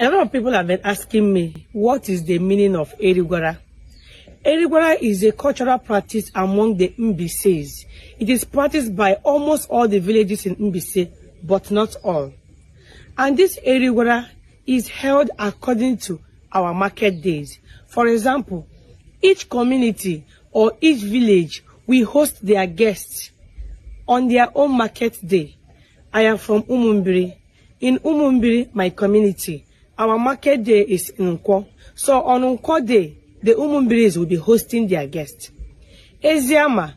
A lot of people have been asking me, what is the meaning of Erigwara? Erigwara is a cultural practice among the Mbaise. It is practiced by almost all the villages in Mbaise, but not all. And this Erigwara is held according to our market days. For example, each community or each village will host their guests on their own market day. I am from Umumbiri. In Umumbiri, my community, our market day is in Nkwo. So on Nkwo day, the Umumbiris will be hosting their guests. Eziama,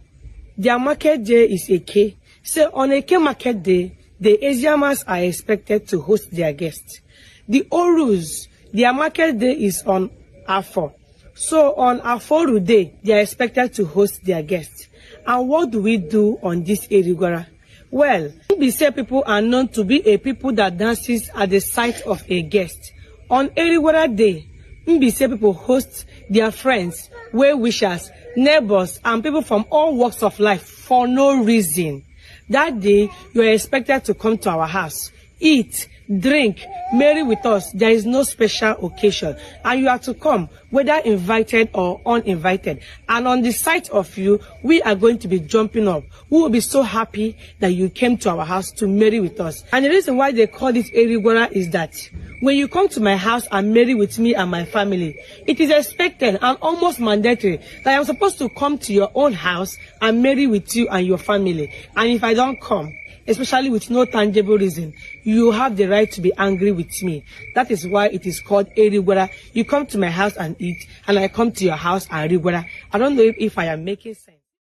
their market day is Eke. So on Eke market day, the Eziamas are expected to host their guests. The Orus, their market day is on Afo. So on Aforu day, they are expected to host their guests. And what do we do on this Erigwara? Well, Mbaise people are known to be a people that dances at the sight of a guest. On Erigwara day, Mbaise people host their friends, well-wishers, neighbors, and people from all walks of life for no reason. That day, you are expected to come to our house, eat, drink, marry with us. There is no special occasion, and you are to come, whether invited or uninvited. And on the sight of you, we are going to be jumping up. We will be so happy that you came to our house to marry with us. And the reason why they call it Erigwara is that when you come to my house and marry with me and my family, it is expected and almost mandatory that I'm supposed to come to your own house and marry with you and your family. And if I don't come, especially with no tangible reason, you have the right to be angry with me. That is why it is called Erigwara. You come to my house and eat, and I come to your house and Erigwara. I don't know if I am making sense.